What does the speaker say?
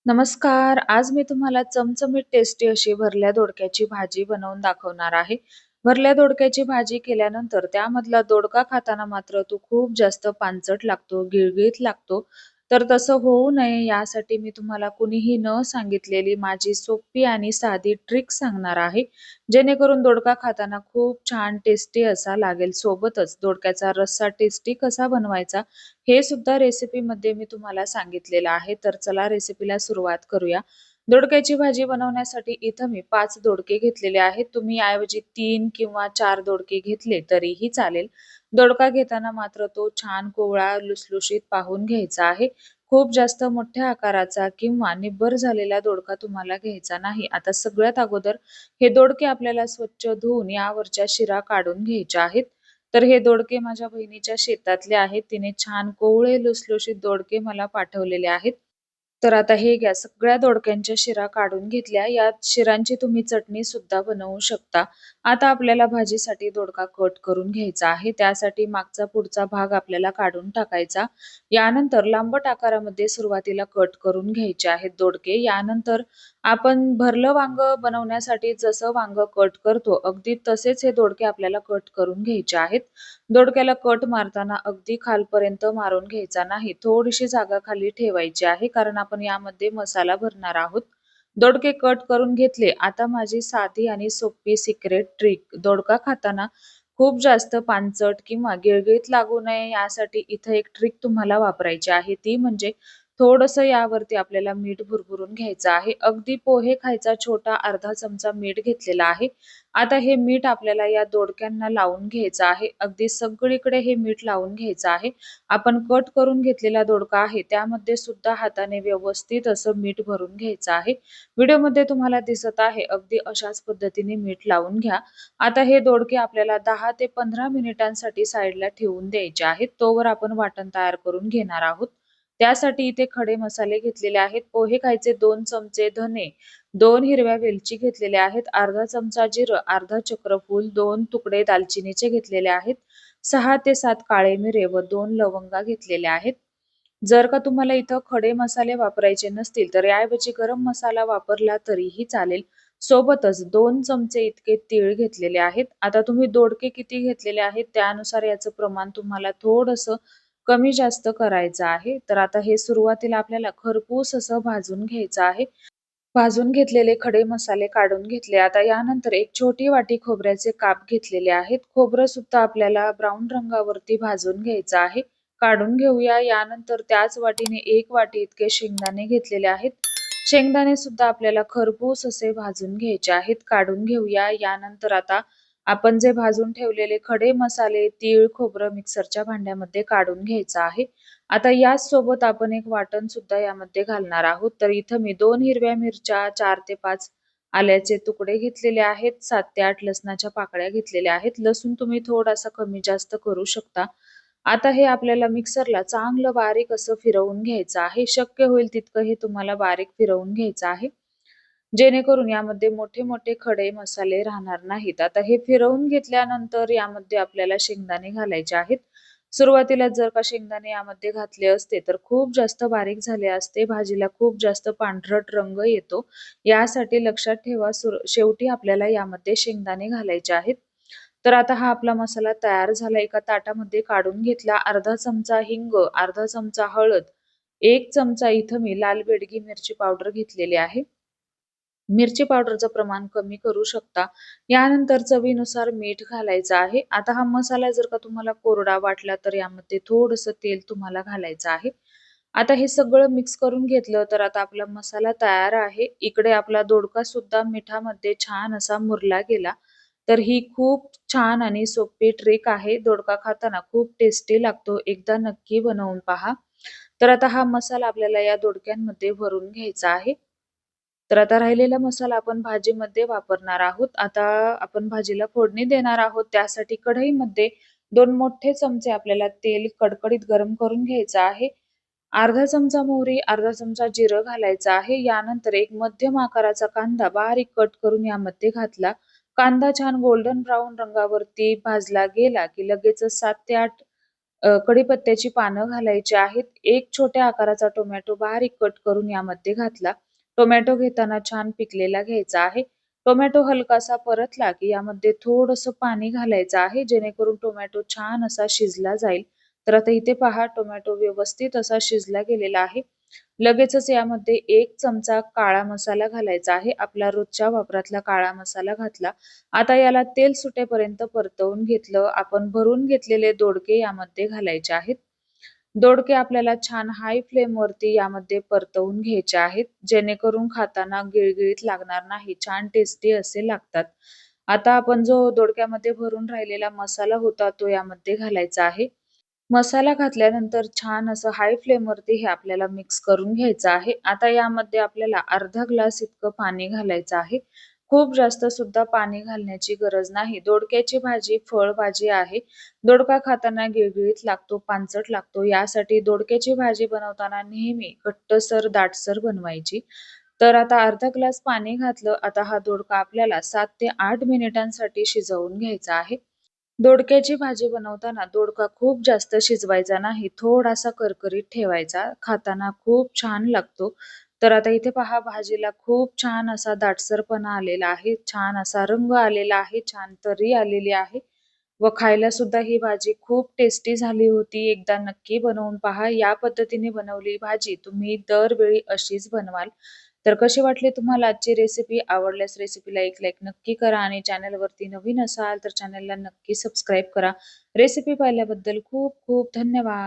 नमस्कार. आज मी तुम्हाला चमचमीत टेस्टी अशी भरल्या दोडक्याची भाजी बनवून दाखवणार आहे. भरल्या दोडक्याची भाजी केल्यानंतर त्यामधला दोडका खाताना मात्र तो खूप जास्त पानचट लागतो, गिळगिळीत लागतो. तर तसं होऊ नये यासाठी मी तुम्हाला कुणीही न सांगितलेली माझी सोपी आणि साधी ट्रिक सांगणार आहे. जेणेकरून दोडका खाताना खूप छान टेस्टी असा लागेल. सोबतच दोडक्याचा रस्सा टेस्टी कसा बनवायचा हे सुद्धा रेसिपीमध्ये मी तुम्हाला सांगितलेलं आहे. तर चला रेसिपीला सुरुवात करूया. दोडक्याची भाजी बनवण्यासाठी इथं मी 5 दोडके घेतलेले आहेत. तुम्ही याऐवजी 3 किंवा 4 दोडके घेतले तरीही चालेल. दोडका घेताना मात्र तो छान कोवळा, लुसलुशीत पाहून घ्यायचा आहे. खूप जास्त मोठ्या आकाराचा किंवा निब्बर झालेला दोडका तुम्हाला घ्यायचा नाही. आता सगळ्यात अगोदर हे दोडके आपल्याला स्वच्छ धुवून यावरच्या शिरा काढून घ्यायच्या आहेत. तर हे दोडके माझ्या बहिणीच्या शेतातले आहेत. तिने छान कोवळे लुसलुशीत दोडके मला पाठवलेले आहेत. तर आता हे घ्या, सगळ्या दोडक्यांच्या शिरा काढून घेतल्या. या शिरांची तुम्ही चटणी सुद्धा बनवू शकता. आता आपल्याला भाजीसाठी दोडका कट करून घ्यायचा आहे. त्यासाठी मागचा पुढचा भाग आपल्याला काढून टाकायचा. यानंतर लांबट आकारामध्ये सुरुवातीला कट करून घ्यायचे आहेत दोडके. यानंतर आपण भरलं वांग बनवण्यासाठी जसं वांग कट करतो, अगदी तसेच हे दोडके आपल्याला कट करून घ्यायचे आहेत. दोडक्याला कट मारताना अगदी खालपर्यंत मारून घ्यायचा नाही. थोडीशी जागा खाली ठेवायची आहे, कारण आपण यामध्ये मसाला भरणार आहोत. दोडके कट करून घेतले. आता माझी साधी आणि सोपी सिक्रेट ट्रिक. दोडका खाताना खूप जास्त पानचट किंवा गिळगिळीत लागू नये यासाठी इथं एक ट्रिक तुम्हाला वापरायची आहे. ती म्हणजे थोडंसं यावरती आपल्याला मीठ भुरभुरून घ्यायचं आहे. अगदी पोहे खायचा छोटा अर्धा चमचा मीठ घेतलेला आहे. आता हे मीठ आपल्याला या दोडक्यांना लावून घ्यायचं आहे. अगदी सगळीकडे हे मीठ लावून घ्यायचं आहे. आपण कट करून घेतलेला दोडका आहे त्यामध्ये सुद्धा हाताने व्यवस्थित असं मीठ भरून घ्यायचं आहे. व्हिडिओमध्ये तुम्हाला दिसत आहे अगदी अशाच पद्धतीने मीठ लावून घ्या. आता हे दोडके आपल्याला 10 ते 15 मिनिटांसाठी साईडला ठेवून द्यायचे आहेत. तोवर आपण वाटण तयार करून घेणार आहोत. त्यासाठी इथे खडे मसाले घेतलेले आहेत. पोहे खायचे 2 चमचे धने, 2 हिरव्या वेलची घेतलेल्या आहेत, अर्धा चमचा जिरं, अर्धा चक्रफूल, 2 तुकडे दालचिनीचे घेतलेले आहेत, 6 ते 7 काळे मिरे व 2 लवंगा घेतलेल्या आहेत. जर का तुम्हाला इथं खडे मसाले वापरायचे नसतील तर याऐवजी गरम मसाला वापरला तरीही चालेल. सोबतच 2 चमचे इतके तीळ घेतलेले आहेत. आता तुम्ही दोडके किती घेतलेले आहेत त्यानुसार याचं प्रमाण तुम्हाला थोडंसं कमी जास्त करायचं आहे. तर आता हे सुरुवातीला आपल्याला खरपूस असं भाजून घ्यायचं आहे. भाजून घेतलेले खडे मसाले काढून घेतले. आता यानंतर एक छोटी वाटी खोबऱ्याचे काप घेतलेले आहेत. खोबरं सुद्धा आपल्याला ब्राऊन रंगावरती भाजून घ्यायचं आहे. काढून घेऊया. यानंतर त्याच वाटीने 1 वाटी इतके शेंगदाणे घेतलेले आहेत. शेंगदाणे सुद्धा आपल्याला खरपूस असे भाजून घ्यायचे आहेत. काढून घेऊया. यानंतर आता आपण जे भाजून ठेवलेले खडे मसाले, तीळ, खोबरं मिक्सरच्या भांड्यामध्ये काढून घ्यायचं आहे. आता याच सोबत आपण एक वाटण सुद्धा यामध्ये घालणार आहोत. तर इथं मी 2 हिरव्या मिरच्या, 4 ते 5 आल्याचे तुकडे घेतलेले आहेत, 7 ते 8 लसणाच्या पाकळ्या घेतलेल्या आहेत. लसूण तुम्ही थोडासा कमी जास्त करू शकता. आता हे आपल्याला मिक्सरला चांगलं बारीक असं फिरवून घ्यायचं आहे. शक्य होईल तितकं हे तुम्हाला बारीक फिरवून घ्यायचं आहे. जेणेकरून यामध्ये मोठे-मोठे खडे मसाले राहणार नाहीत. आता हे फिरवून घेतल्यानंतर यामध्ये आपल्याला शेंगदाणे घालायचे आहेत. सुरुवातीला जर का शेंगदाणे यामध्ये घातले असते तर खूप जास्त बारीक झाले असते. भाजीला खूप जास्त पांढरट रंग येतो. यासाठी लक्षात ठेवा शेवटी आपल्याला यामध्ये शेंगदाणे घालायचे आहेत. तर आता हा आपला मसाला तयार झाला. एका ताटामध्ये काढून घेतला. अर्धा चमचा हिंग, अर्धा चमचा हळद, 1 चमचा इथं मी लाल बेडगी मिरची पावडर घेतलेली आहे. मिरची पावडरचं प्रमाण कमी करू शकता. यानंतर चवीनुसार मीठ घालायचं आहे. आता हा मसाला जर का तुम्हाला कोरडा वाटला तर यामध्ये थोडंसं तेल तुम्हाला घालायचं आहे. आता हे सगळं मिक्स करून घेतलं तर आता आपला मसाला तयार आहे. इकडे आपला दोडका सुद्धा मिठामध्ये छान असा मुरला गेला. तर ही खूप छान आणि सोपी ट्रिक आहे. दोडका खाताना खूप टेस्टी लागतो. एकदा नक्की बनवून पहा. तर आता हा मसाला आपल्याला या दोडक्यांमध्ये भरून घ्यायचा आहे. तर आता राहिलेला मसाला आपण भाजीमध्ये वापरणार आहोत. आता आपण भाजीला फोडणी देणार आहोत. त्यासाठी कढईमध्ये 2 मोठे चमचे आपल्याला तेल कडकडीत गरम करून घ्यायचं आहे. अर्धा चमचा मोहरी, अर्धा चमचा जिरं घालायचं आहे. यानंतर एक मध्यम आकाराचा कांदा बारीक कट करून यामध्ये घातला. कांदा छान गोल्डन ब्राउन रंगावरती भाजला गेला की लगेचच 7 ते 8 कढीपत्त्याची पानं घालायची आहेत. एक छोट्या आकाराचा टोमॅटो बारीक कट करून यामध्ये घातला. टोमॅटो घेताना छान पिकलेला घ्यायचा आहे. टोमॅटो हलकासा परतला की यामध्ये थोडंसं पाणी घालायचं आहे, जेणेकरून टोमॅटो छान असा शिजला जाईल. तर आता इथे पहा टोमॅटो व्यवस्थित असा शिजला गेलेला आहे. लगेचच यामध्ये 1 चमचा काळा मसाला घालायचा आहे. आपला रोजच्या वापरातला काळा मसाला घातला. आता याला तेल सुटेपर्यंत परतवून घेतलं. आपण भरून घेतलेले दोडके यामध्ये घालायचे आहेत. दोडके आपल्याला छान हाय फ्लेमवरती यामध्ये परतवून घ्यायचे आहेत, जेणेकरून खाताना गिळगिळीत लागणार नाही. छान टेस्टी असे लागतात. आता आपण जो दोडक्यामध्ये भरून राहिलेला मसाला होता, तो यामध्ये घालायचा आहे. मसाला घातल्यानंतर छान असं हाय फ्लेमवरती हे आपल्याला मिक्स करून घ्यायचं आहे. आता यामध्ये आपल्याला अर्धा ग्लास इतकं पाणी घालायचं आहे. खूप जास्त सुद्धा पाणी घालण्याची गरज नाही. दोडक्याची भाजी फळभाजी आहे. दोडका खाताना गिळगिळीत लागतो, पानसट लागतो. यासाठी दोडक्याची भाजी बनवताना नेहमी घट्टसर, दाटसर बनवायची. तर आता अर्धा ग्लास पाणी घातलं. आता हा दोडका आपल्याला 7 ते 8 मिनिटांसाठी शिजवून घ्यायचा आहे. दोडक्याची भाजी बनवताना दोडका खूप जास्त शिजवायचा नाही, थोडासा करकरीत ठेवायचा. खाताना खूप छान लागतो. तर आता इथे पहा भाजीला खूप छान असा दाटसरपणा आलेला आहे. छान असा रंग आलेला आहे. छान तर्री आलेली आहे व खायला सुद्धा ही भाजी खूप टेस्टी झाली होती. एकदा नक्की बनवून पहा. या पद्धतीने बनवली भाजी तुम्ही दरवेळी अशीच बनवाल. तर कशी वाटली तुम्हाला आजची रेसिपी? आवडल्यास रेसिपीला एक लाईक नक्की करा आणि चॅनलवरती नवीन असाल तर चॅनलला नक्की सबस्क्राईब करा. रेसिपी पाहिल्याबद्दल खूप खूप धन्यवाद.